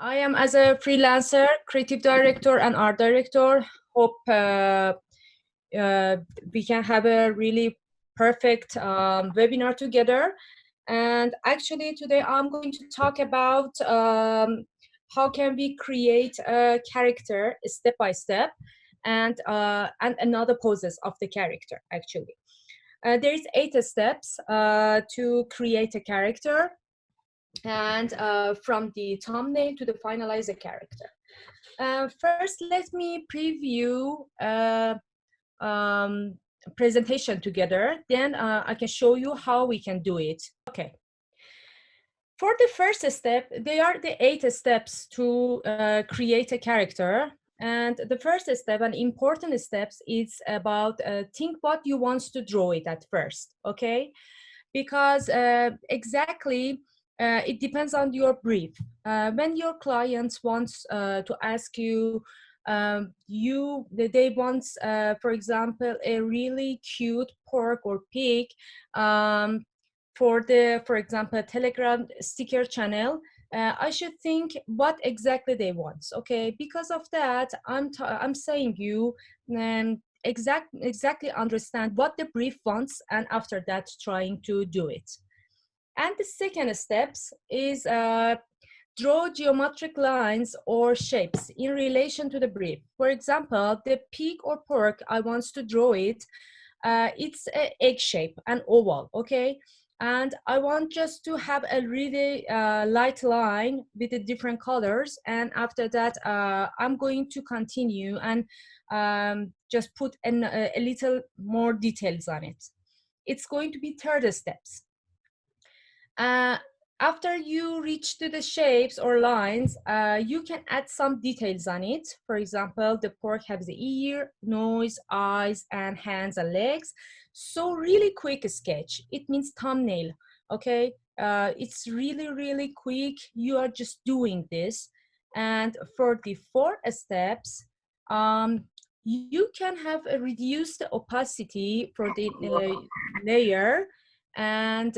I am as a freelancer, creative director and art director. Hope we can have a really perfect webinar together. And actually today I'm going to talk about how can we create a character step by step and another poses of the character actually. There is 8 steps to create a character, and from the thumbnail to the finalize a character. First, let me preview presentation together, then I can show you how we can do it. Okay. For the first step, they are the 8 steps to create a character. And the first step, an important steps, is about think what you want to draw it at first, okay? Because exactly it depends on your brief. When your clients wants to ask you, they want, for example, a really cute pork or pig for example, Telegram sticker channel. I should think what exactly they want. Okay, because of that, I'm saying you exactly understand what the brief wants, and after that, trying to do it. And the second steps is draw geometric lines or shapes in relation to the brief. For example, the pig or pork, I want to draw it. It's an egg shape, an oval, okay? And I want just to have a really light line with the different colors. And after that, I'm going to continue and just put a little more details on it. It's going to be third steps. After you reach to the shapes or lines, you can add some details on it. For example, the pork has the ear, nose, eyes, and hands and legs. So really quick sketch. It means thumbnail, okay? It's really quick. You are just doing this. And for the 4 steps, you can have a reduced opacity for the layer, and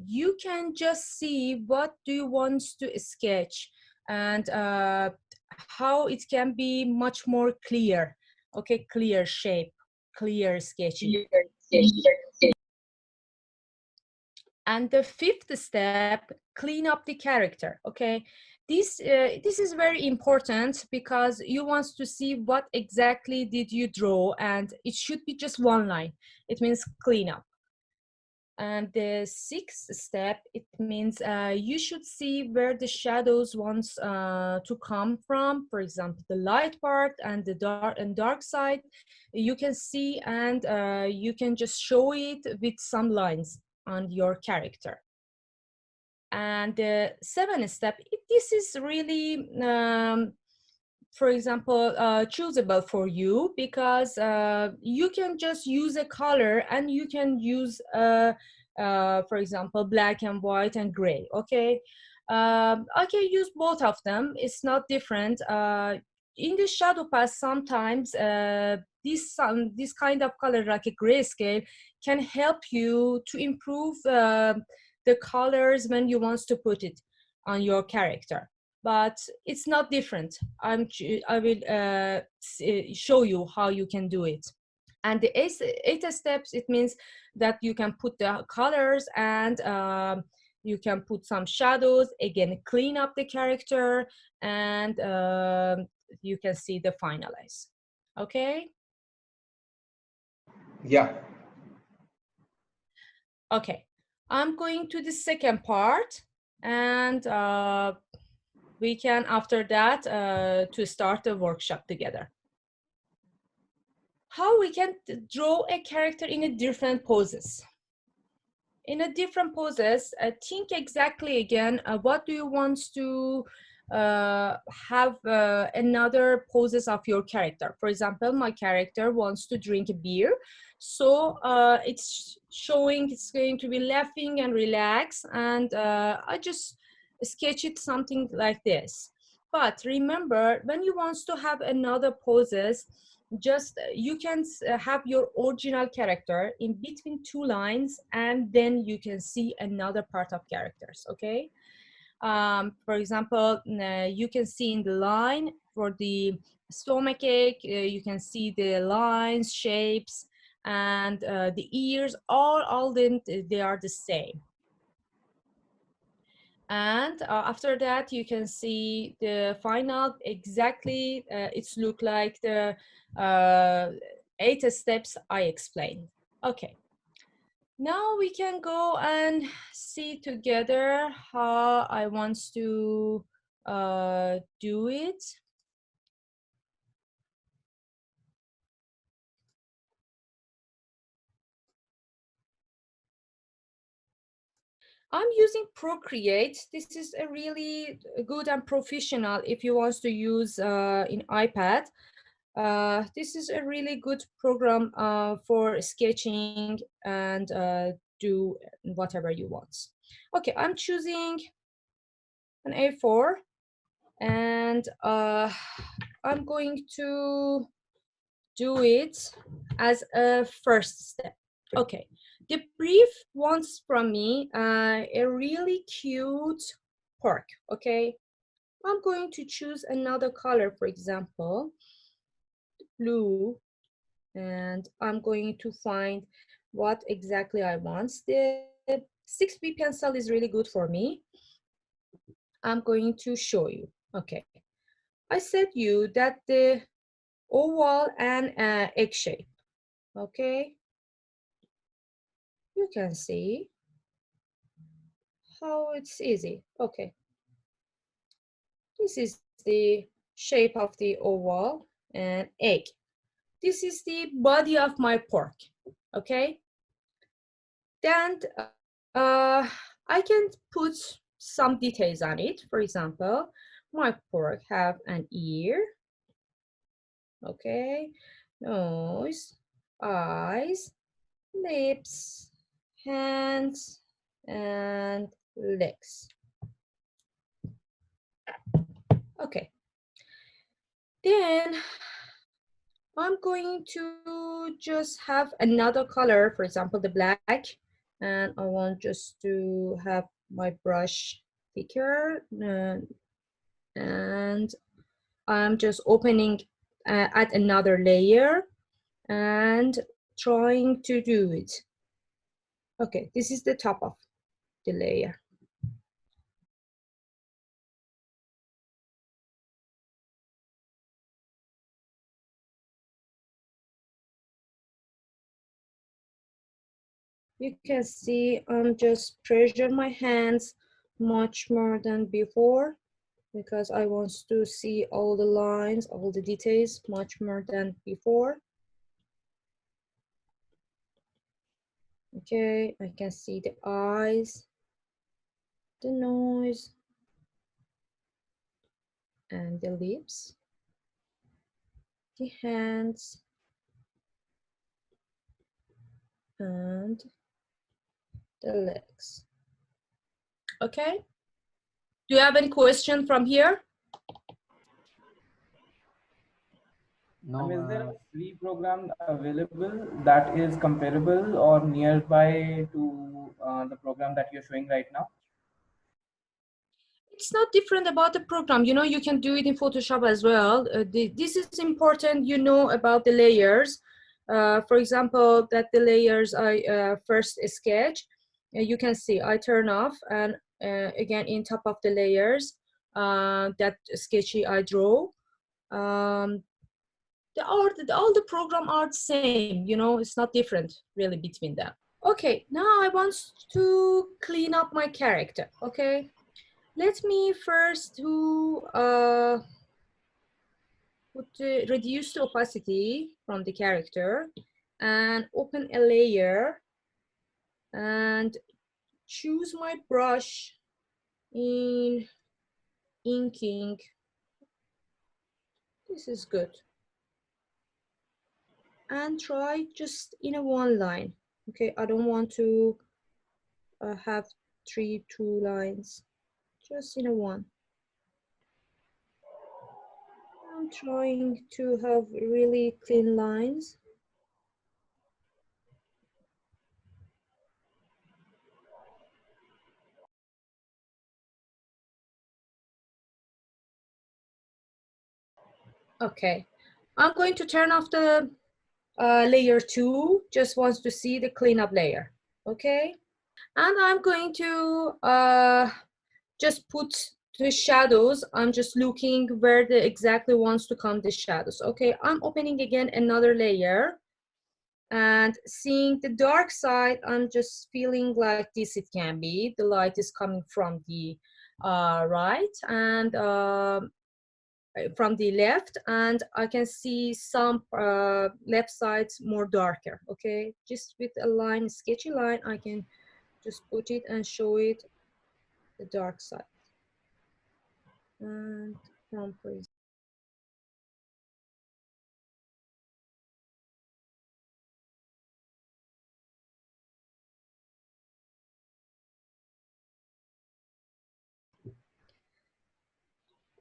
you can just see what do you want to sketch and how it can be much more clear. Okay, clear shape, clear sketching. And the 5th step, clean up the character. Okay, this is very important because you want to see what exactly did you draw, and it should be just one line. It means clean up. And the 6th step, it means you should see where the shadows wants to come from. For example, the light part and the dark side, you can see, and you can just show it with some lines on your character. And the 7th step, this is really for example, choosable for you, because you can just use a color and you can use, for example, black and white and gray, okay? I can use both of them. It's not different. In the shadow path, sometimes this kind of color, like a grayscale, can help you to improve the colors when you want to put it on your character. But it's not different. I will show you how you can do it. And the 8th steps, it means that you can put the colors and you can put some shadows, again, clean up the character, and you can see the finalize. Okay? Yeah. Okay, I'm going to the second part, and we can, after that, to start a workshop together. How we can draw a character in a different poses. In a different poses, think exactly again, what do you want to have another poses of your character. For example, my character wants to drink a beer. So it's showing, it's going to be laughing and relax. And I just sketch it something like this. But remember, when you want to have another poses, just you can have your original character in between 2 lines, and then you can see another part of characters, okay? For example, you can see in the line for the stomachache, you can see the lines, shapes, and the ears, all them, they are the same. And after that, you can see the final exactly, it's look like the 8 steps I explained. Okay. Now we can go and see together how I want to do it. I'm using Procreate. This is a really good and professional if you want to use in iPad. This is a really good program for sketching and do whatever you want. Okay, I'm choosing an A4 and I'm going to do it as a first step. Okay, the brief wants from me a really cute pork. Okay, I'm going to choose another color, for example, blue, and I'm going to find what exactly I want. The 6B pencil is really good for me. I'm going to show you. Okay, I said you that the oval and egg shape. Okay, you can see how it's easy. Okay, this is the shape of the oval and egg. This is the body of my pork. Okay, then I can put some details on it. For example, my pork have an ear. Okay, nose, eyes, lips, hands, and legs. Okay, then I'm going to just have another color, for example, the black, and I want just to have my brush thicker, and I'm just opening at another layer and trying to do it. Okay, this is the top of the layer. You can see I'm just pressure my hands much more than before because I want to see all the lines, all the details much more than before. Okay, I can see the eyes, the nose, and the lips, the hands, and the legs. Okay, do you have any question from here? No, is there a free program available that is comparable or nearby to the program that you're showing right now? It's not different about the program. You know, you can do it in Photoshop as well. This is important, you know, about the layers. For example, that the layers I first sketch, you can see I turn off and again in top of the layers that sketchy I draw. All the program are the same, you know, it's not different really between them. Okay, now I want to clean up my character, okay? Let me first reduce the opacity from the character and open a layer and choose my brush in inking. This is good. And try just in a one line. Okay, I don't want to have two lines, just in a one. I'm trying to have really clean lines. Okay, I'm going to turn off the layer 2, just wants to see the cleanup layer. Okay, and I'm going to just put the shadows. I'm just looking where the exactly wants to come the shadows. Okay, I'm opening again another layer and seeing the dark side. I'm just feeling like this it can be. The light is coming from the right and from the left, and I can see some left sides more darker. Okay, just with a line, sketchy line, I can just put it and show it the dark side. And from please.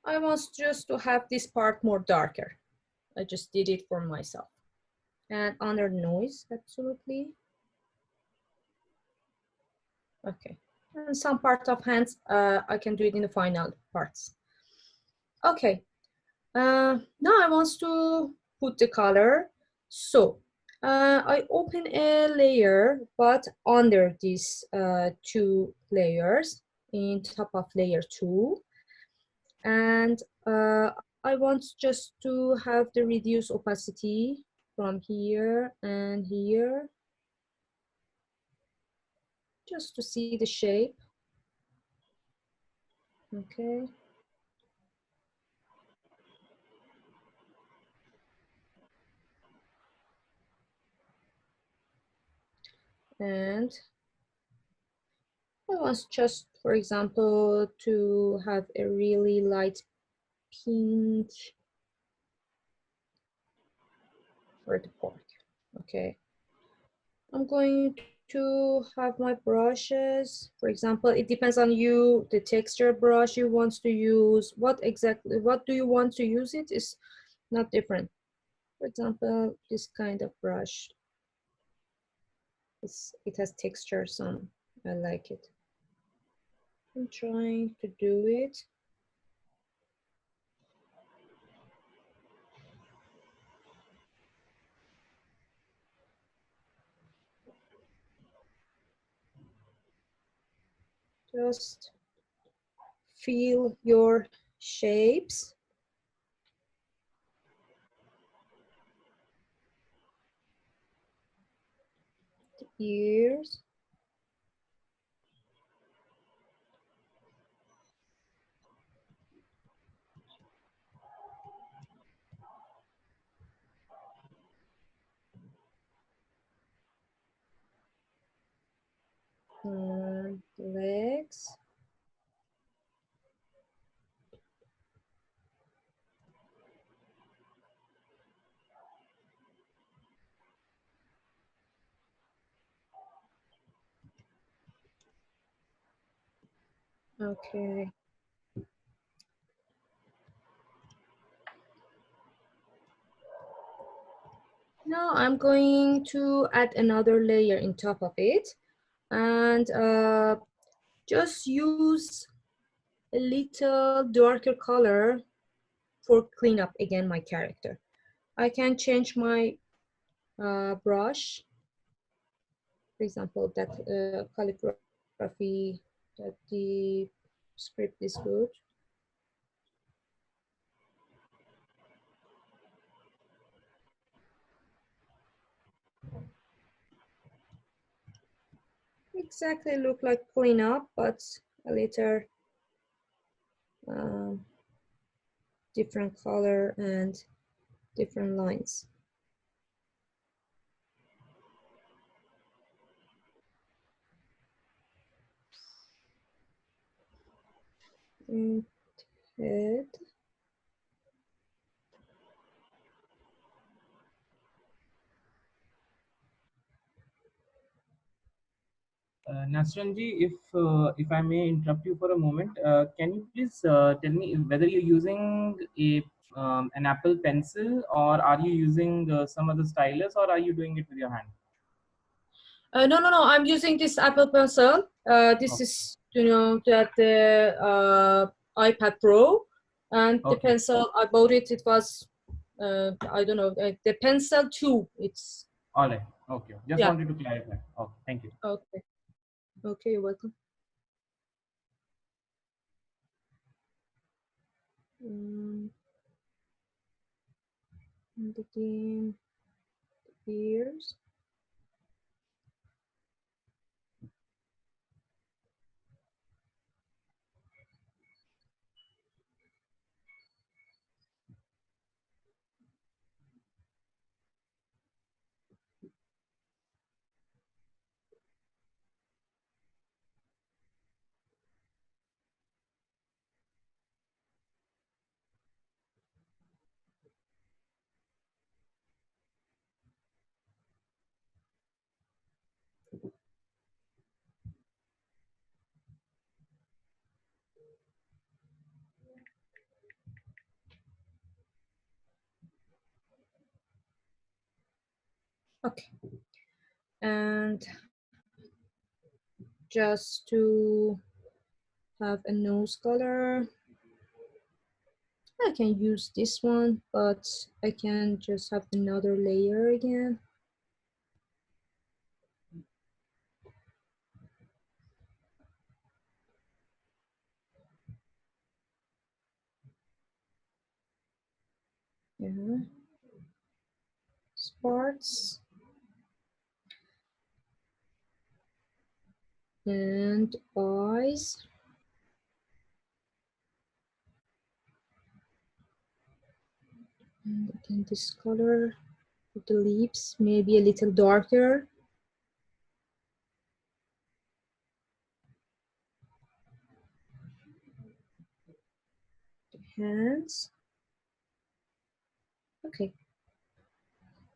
I want just to have this part more darker. I just did it for myself. And under noise, absolutely. Okay. And some part of hands, I can do it in the final parts. Okay. Now I want to put the color. So I open a layer, but under these 2 layers, in top of layer 2. And I want just to have the reduce opacity from here and here, just to see the shape. Okay. And I want just, for example, to have a really light pink for the pork. Okay. I'm going to have my brushes. For example, it depends on you, the texture brush you want to use. What do you want to use? It is not different. For example, this kind of brush. It has texture, some I like it. I'm trying to do it. Just feel your shapes. The ears. And legs. Okay. Now I'm going to add another layer in top of it, and just use a little darker color for clean up again my character. I can change my brush. For example, that calligraphy, that the script is good. Exactly look like clean up, but a little different color and different lines. And head. Nastaran ji, if I may interrupt you for a moment, can you please tell me whether you're using an Apple Pencil, or are you using some other stylus, or are you doing it with your hand? No. I'm using this Apple Pencil. This is, that the iPad Pro, and the pencil I bought it. It was I don't know, the pencil 2. It's All right. Okay. Just yeah. wanted to clarify. Okay. Thank you. Okay. Okay, you're welcome. Um, Editing ears. Okay. And just to have a nose color, I can use this one, but I can just have another layer again. Yeah. Spots and eyes. And again, this color of the lips, maybe a little darker. The hands. Okay.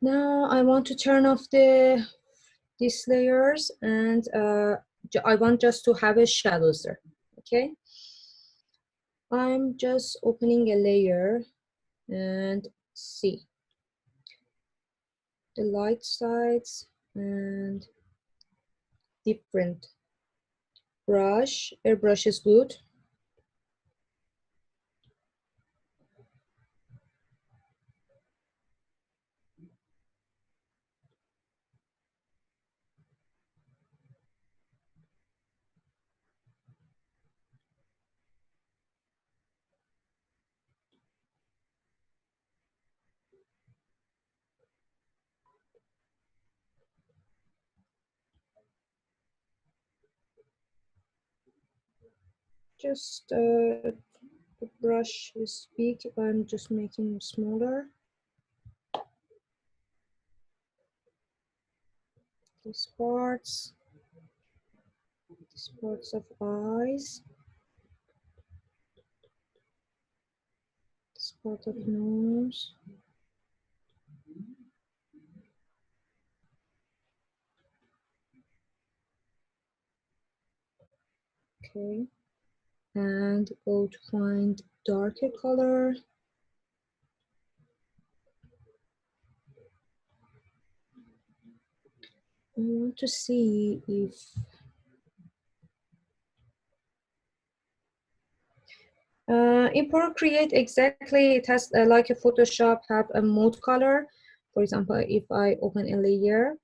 Now I want to turn off these layers, and I want just to have a shadows there. Okay. I'm just opening a layer and see the light sides and different brush. Airbrush is good. Just the brush is big. I'm just making it smaller. These parts of eyes, this part of nose. Okay, and go to find darker color. I want to see if in Procreate exactly it has like a Photoshop have a mode color. For example, if I open a layer,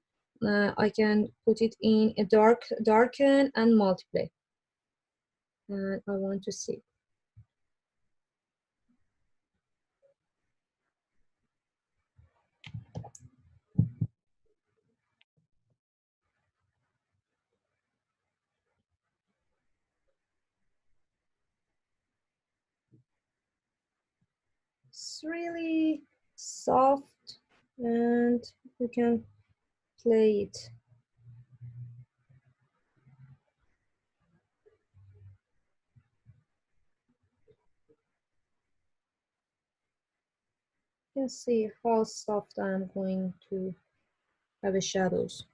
I can put it in a darken and multiply. And I want to see. It's really soft and you can play it. You can see how soft I'm going to have a shadows.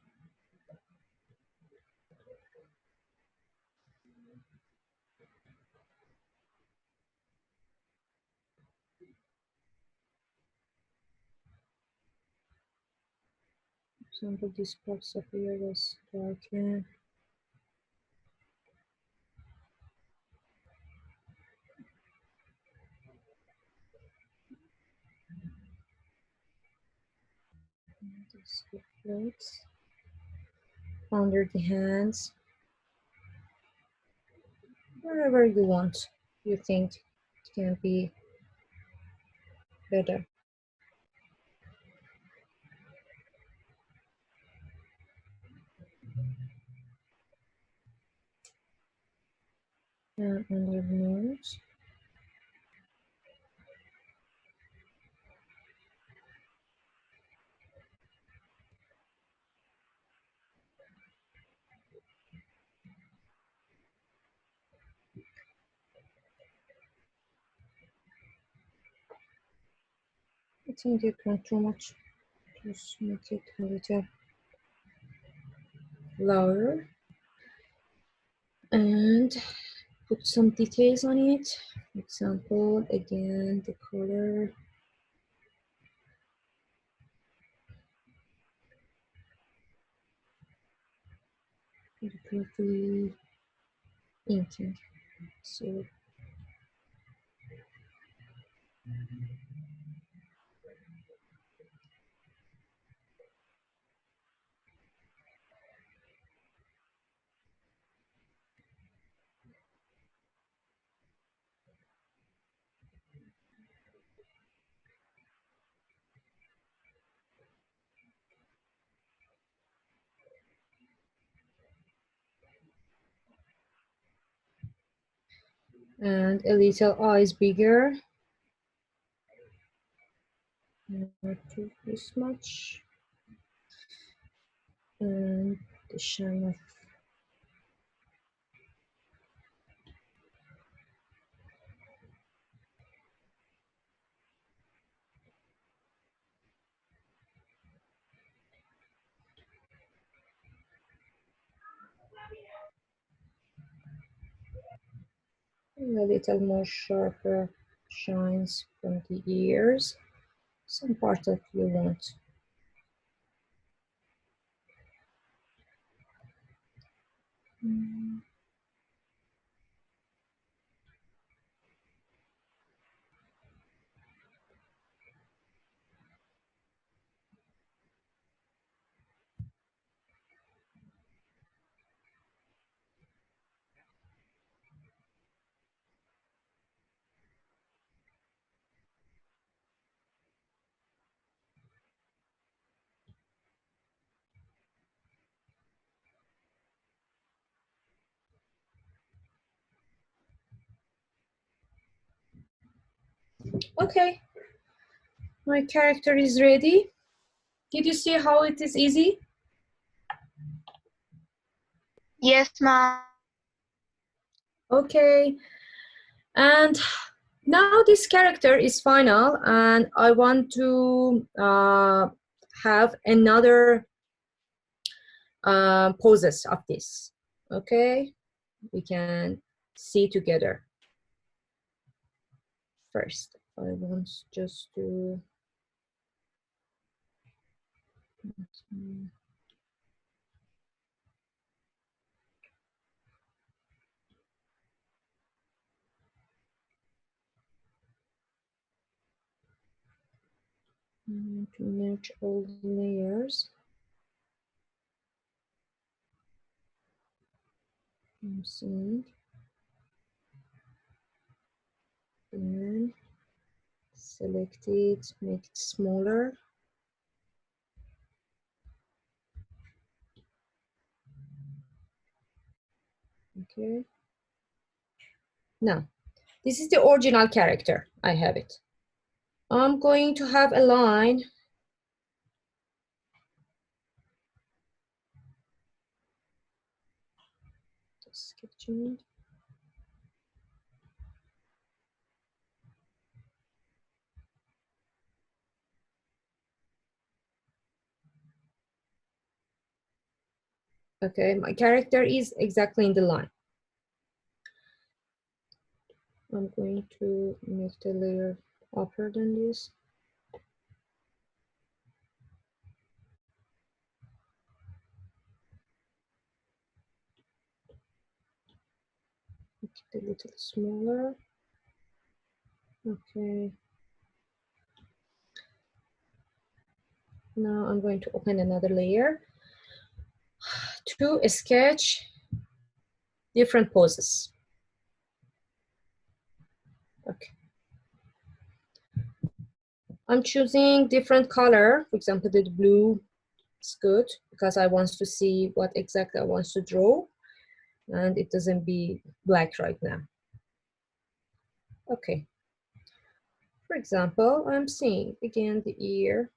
For example, these parts of here was darker. Floats under the hands, wherever you want, you think it can be better. And under the nose. I think you can't too much. Just make it a little lower and put some details on it. For example, again, the color. Beautifully inking. So and a little eyes bigger. Not too this much. And the shine of a little more sharper shines from the ears. Some part that you want. Okay, my character is ready. Did you see how it is easy? Yes, ma'am. Okay, and now this character is final, and I want to have another poses of this. Okay, we can see together. First, I want just to merge all the layers. I'm seeing. And select it, make it smaller. Okay. Now, this is the original character. I have it. I'm going to have a line. Sketching. Okay, my character is exactly in the line. I'm going to make the layer upper than this. Make it a little smaller. Okay. Now I'm going to open another layer to sketch different poses. Okay. I'm choosing different color. For example, the blue is good because I want to see what exactly I want to draw, and it doesn't be black right now. Okay. For example, I'm seeing again the ear.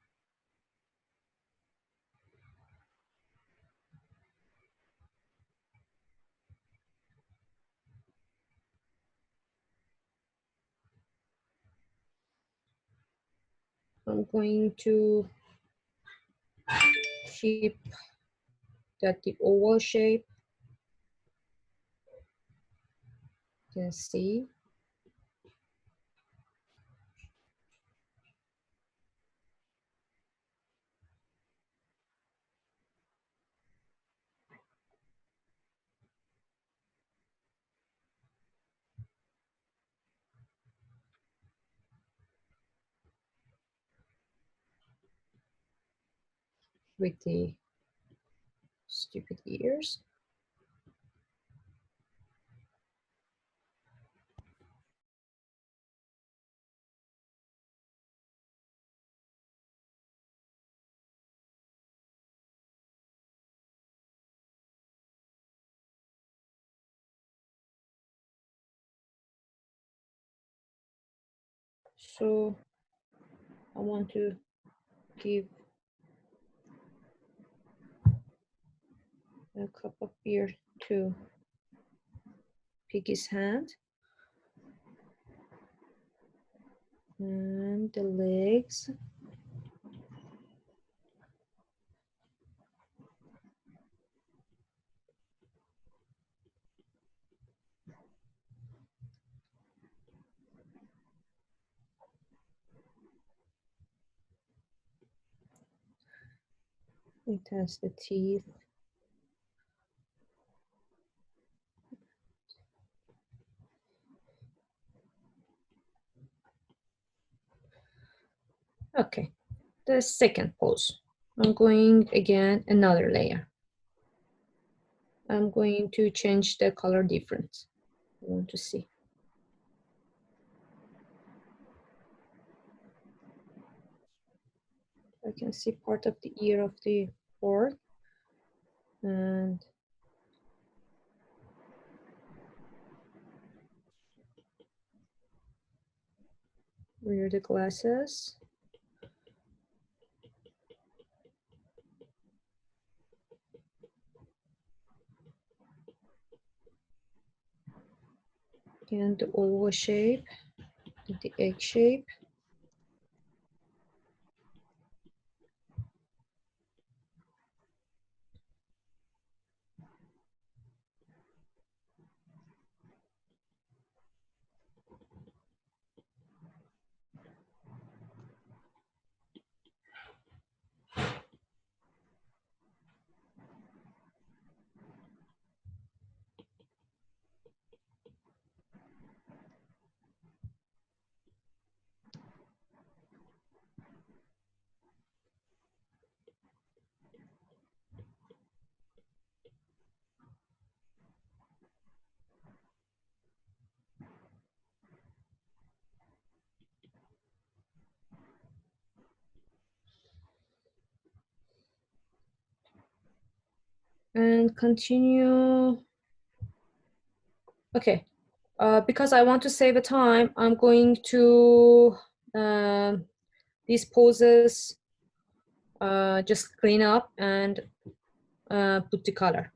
I'm going to keep that the oval shape. You can see. With the stupid ears. So I want to give a cup of beer to Piggy's hand. And the legs. It has the teeth. Okay, the second pose. I'm going again another layer. I'm going to change the color difference. I want to see. I can see part of the ear of the bird and wear the glasses. And the oval shape, the egg shape. And continue. Okay, because I want to save a time, I'm going to these poses just clean up and put the color.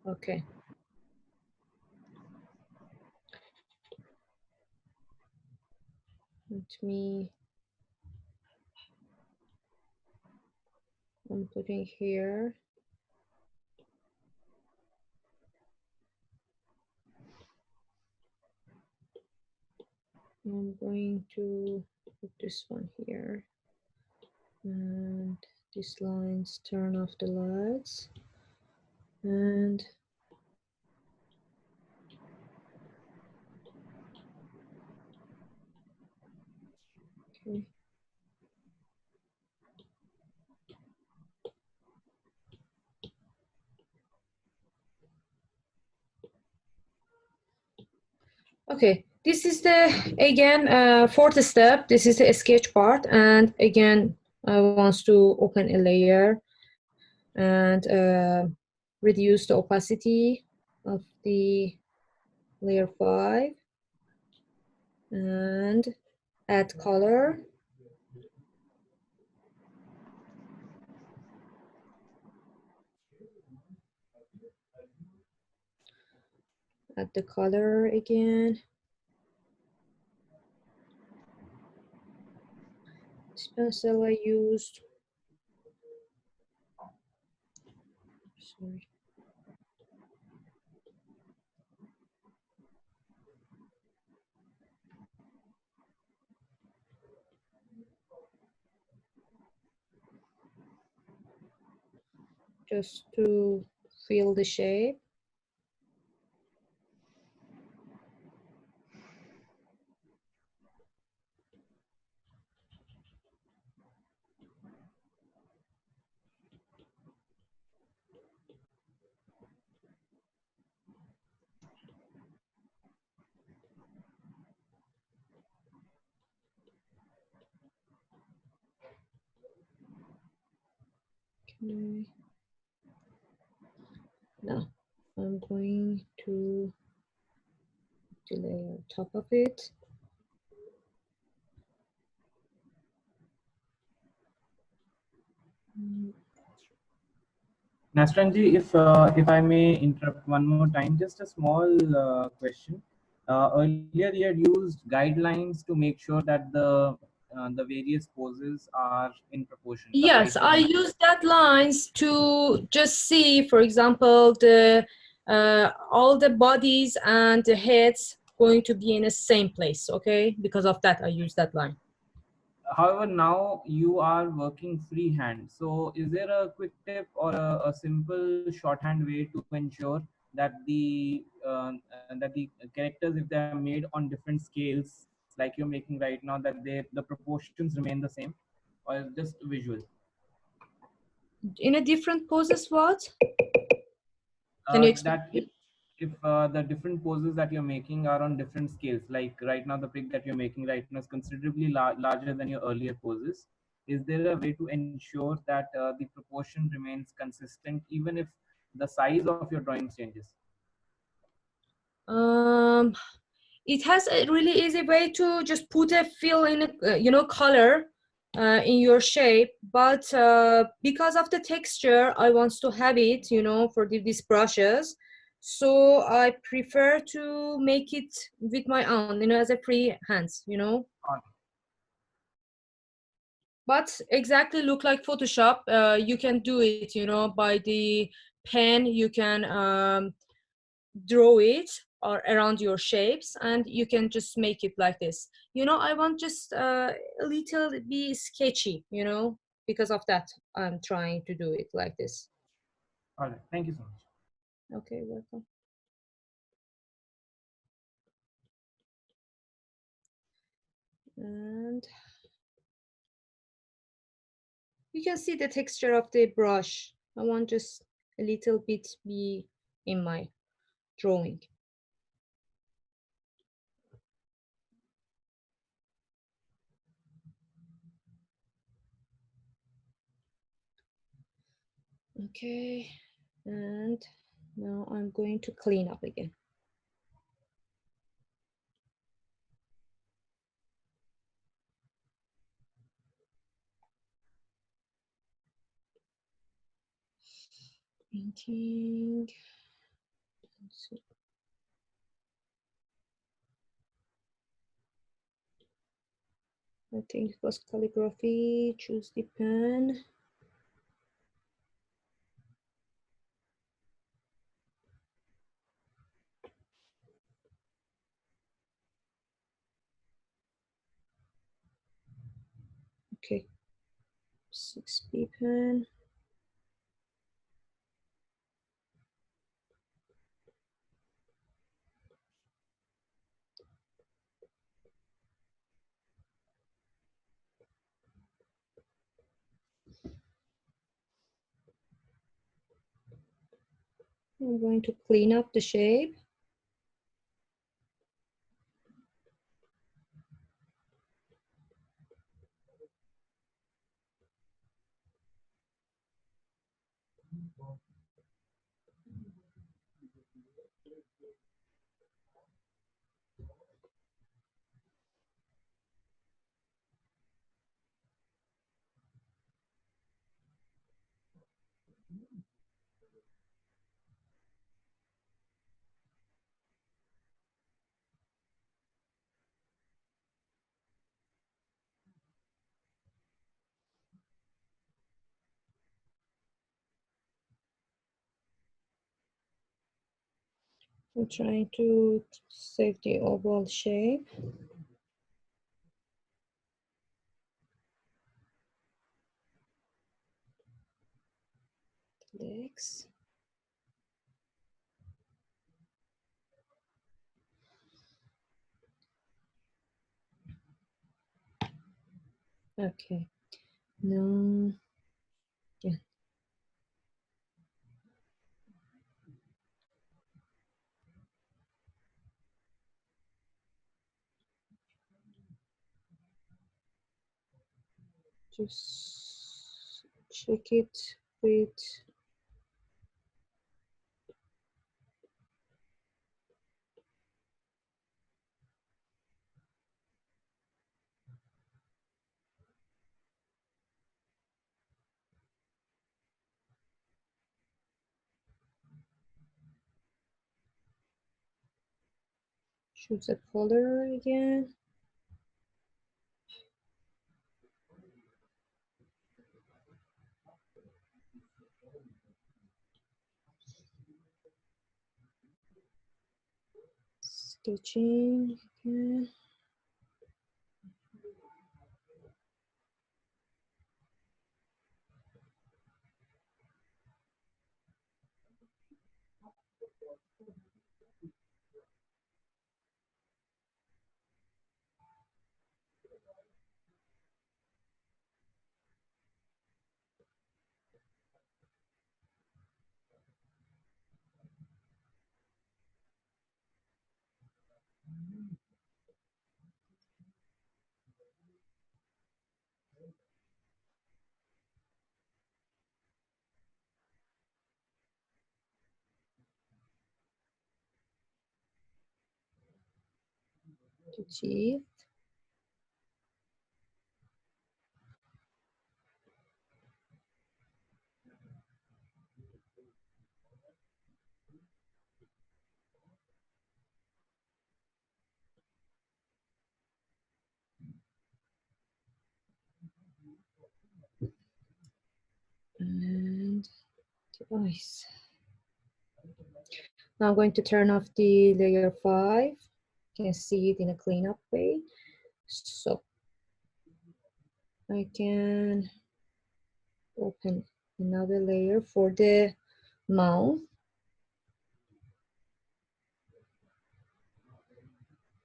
Okay. Let me, I'm putting here. I'm going to put this one here. And these lines, turn off the lights. And okay. Okay, this is the, again, fourth step. This is the sketch part. And again, I want to open a layer and reduce the opacity of the layer 5 and add color. Add the color again. This pencil I used. Sorry. Just to fill the shape. Okay. Now I'm going to delay on top of it. Nastaran ji, if I may interrupt one more time, just a small question. Earlier, you had used guidelines to make sure that the various poses are in proportion. Yes, I use that lines to just see, for example, the all the bodies and the heads going to be in the same place. Okay, because of that, I use that line. However, now you are working freehand. So is there a quick tip or a simple shorthand way to ensure that the characters, if they are made on different scales, like you're making right now, that the proportions remain the same, or just visual? In a different poses, what? Can you explain? That if the different poses that you're making are on different scales, like right now the pic that you're making right now is considerably larger than your earlier poses, is there a way to ensure that the proportion remains consistent even if the size of your drawings changes? It has a really easy way to just put a fill in, color in your shape, but because of the texture, I want to have it, for these brushes. So I prefer to make it with my own, as a free hands. But exactly look like Photoshop. You can do it, by the pen. You can draw it or around your shapes, and you can just make it like this. I want just a little be sketchy, because of that I'm trying to do it like this. All right, thank you so much. Okay, welcome. And you can see the texture of the brush. I want just a little bit be in my drawing. Okay, and now I'm going to clean up again. Painting. I think it was calligraphy. Choose the pen. Okay, 6B pen. I'm going to clean up the shape. I'm trying to save the oval shape. Legs. Okay. Now, yeah. Just check it with choose a color again. Sketching again. The teeth. And the eyes. Now I'm going to turn off the layer 5. You can see it in a cleanup way. So I can open another layer for the mouth.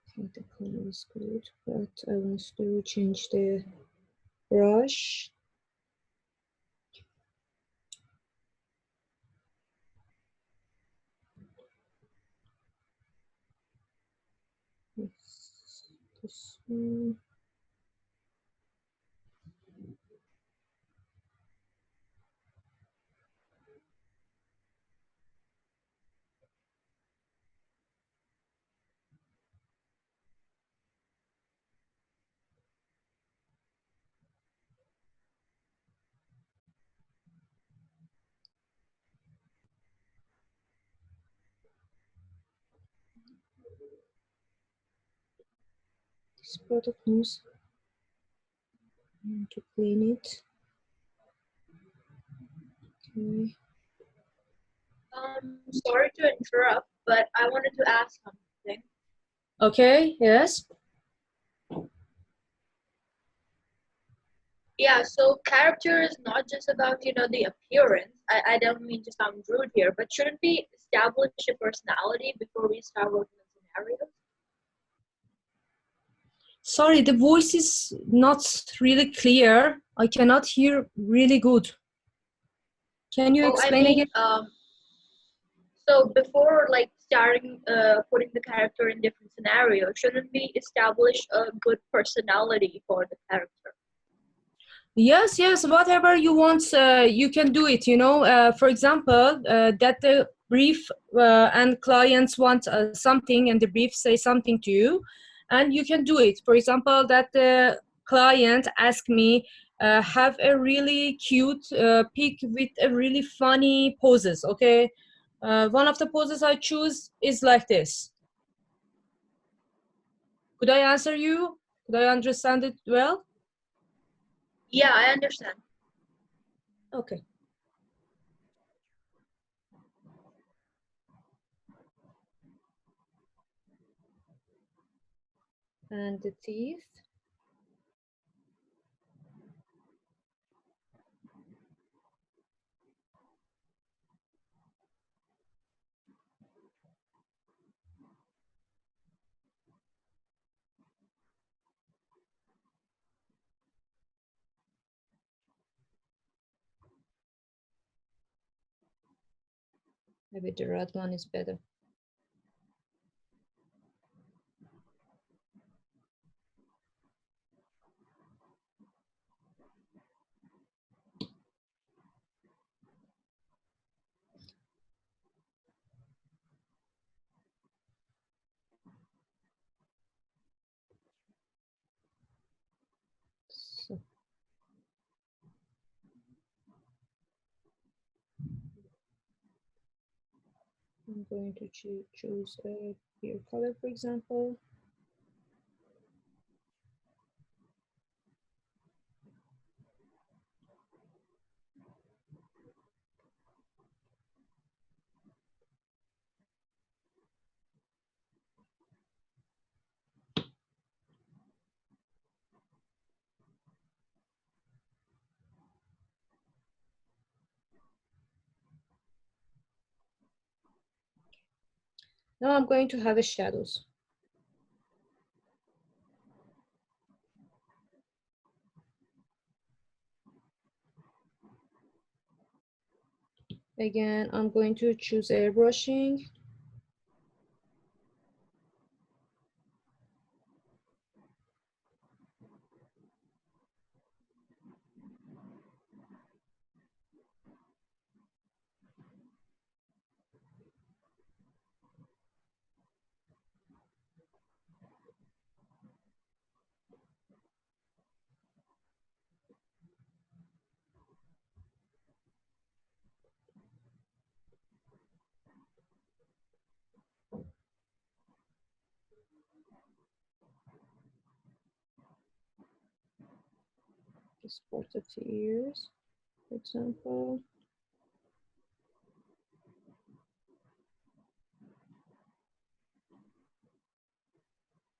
I think the color is good, but I want to change the brush. This one. This product news. I need to clean it. Okay. Sorry to interrupt, but I wanted to ask something. Okay, yes. Yeah, so character is not just about, the appearance. I don't mean to sound rude here, but shouldn't we establish a personality before we start working on scenarios? Sorry, the voice is not really clear. I cannot hear really good. Can you explain again? So before starting putting the character in different scenarios, shouldn't we establish a good personality for the character? Yes, yes, whatever you want, you can do it, you know. For example, that the brief and clients want something and the brief say something to you, and you can do it. For example, that the client asked me, have a really cute pic with a really funny poses, okay? One of the poses I choose is like this. Could I answer you? Could I understand it well? Yeah, I understand. Okay. And the teeth. Maybe the red one is better. So I'm going to choose a clear color, for example. Now I'm going to have a shadows. Again, I'm going to choose airbrushing. The spot of the ears, for example.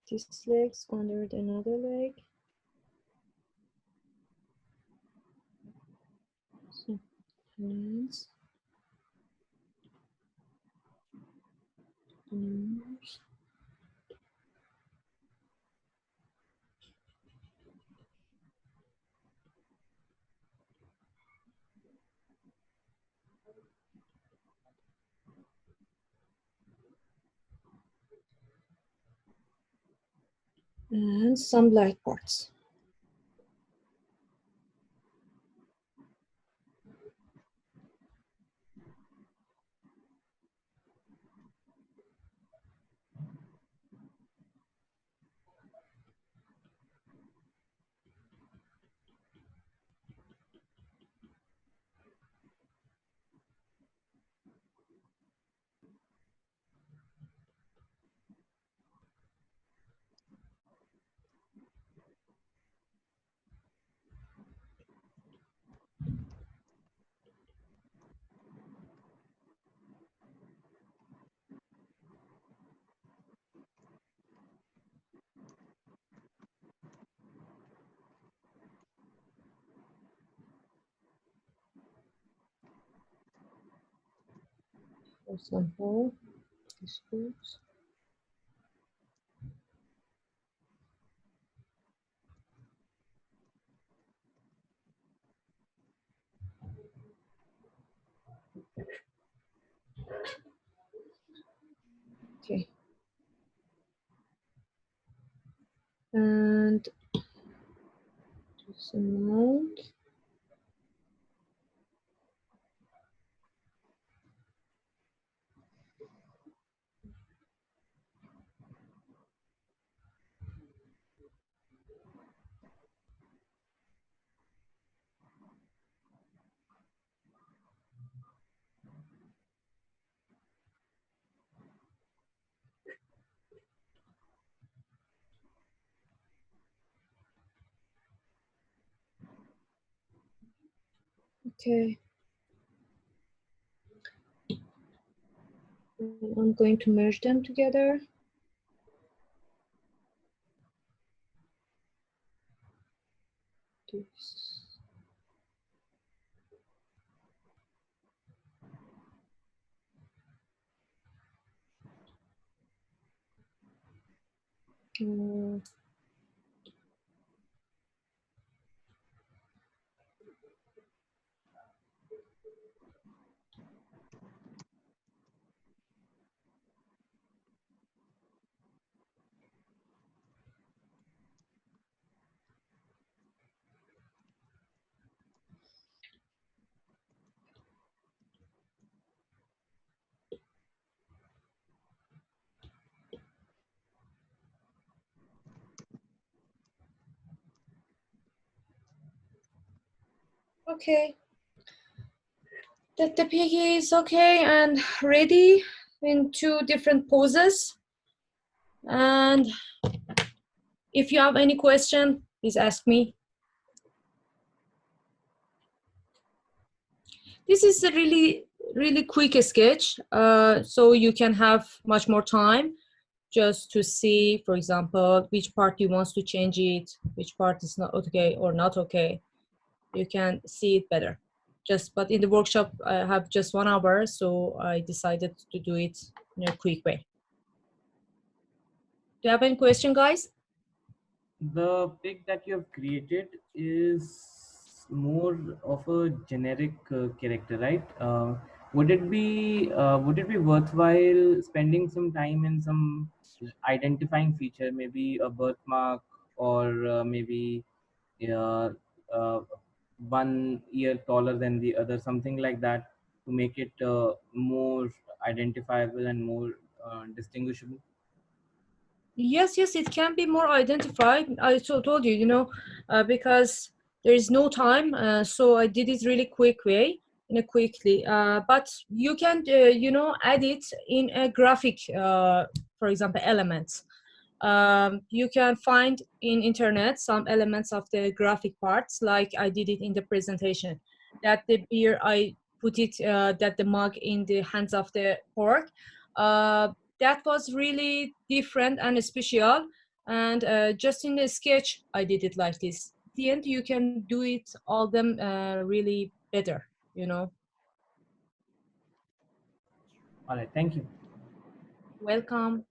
This legs under another leg. So hands, arms. And some light parts. For example, this looks. Okay. And amount. Okay. I'm going to merge them together. This. Okay. That the piggy is okay and ready in 2 different poses. And if you have any question, please ask me. This is a really quick sketch, so you can have much more time just to see, for example, which part you want to change it, which part is not okay or not okay. You can see it better. But in the workshop, I have just 1 hour, so I decided to do it in a quick way. Do you have any question, guys? The pig that you have created is more of a generic character, right? Would it be worthwhile spending some time in some identifying feature, maybe a birthmark, or maybe uh, uh, 1 year taller than the other, something like that, to make it more identifiable and more distinguishable? Yes, it can be more identified. I told you, because there is no time, so I did it really quick way, in a quickly. But you can, add it in a graphic, for example, elements. You can find in internet some elements of the graphic parts, like I did it in the presentation. That the beer, I put it, that the mug in the hands of the pork. That was really different and special. And just in the sketch, I did it like this. At the end, you can do it all them really better, All right, thank you. Welcome.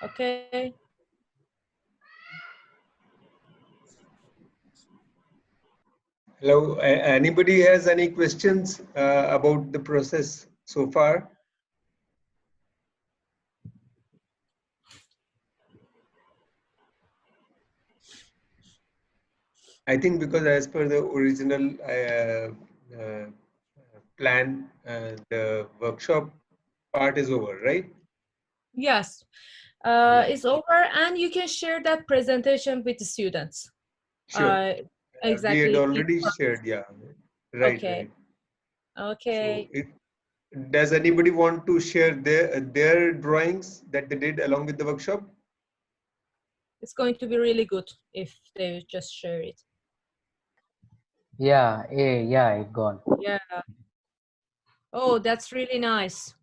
Okay. Hello, anybody has any questions about the process so far? I think because as per the original plan, the workshop part is over, right? Yes. Yeah. It's over, and you can share that presentation with the students. Sure. We had Exactly. already shared, yeah. Right, Okay. right. Okay. So does anybody want to share their drawings that they did along with the workshop? It's going to be really good if they just share it. Yeah, yeah, it gone. Yeah. Oh, that's really nice.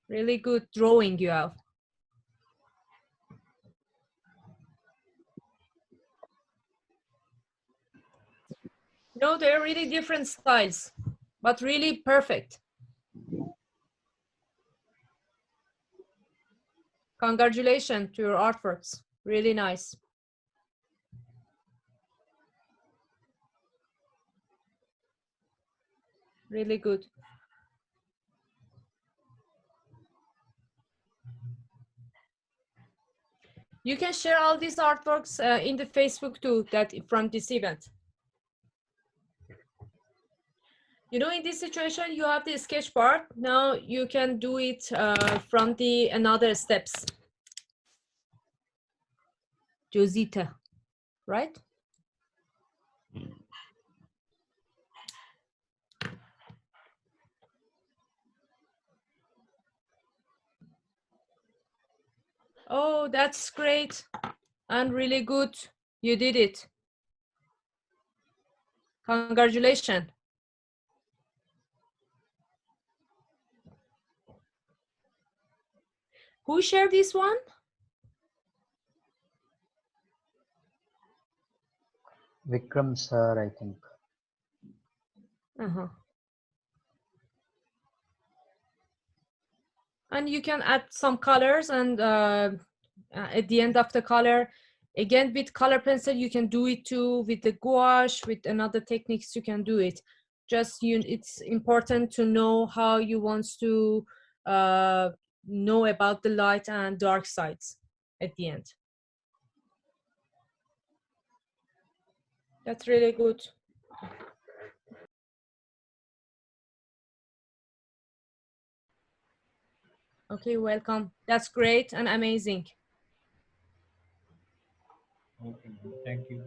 Really good drawing you have. No, they're really different styles, but really perfect. Congratulations to your artworks. Really nice. Really good. You can share all these artworks in the Facebook too, that from this event. You know, in this situation, you have the sketch part. Now you can do it from the another steps. Josita, right? Oh, that's great and really good. You did it. Congratulations. Who shared this one? Vikram sir, I think. And you can add some colors, and at the end of the color, again with color pencil, you can do it too. With the gouache, with another techniques, you can do it. Just it's important to know how you want to know about the light and dark sides at the end. That's really good. Okay, welcome. That's great and amazing. Okay, thank you.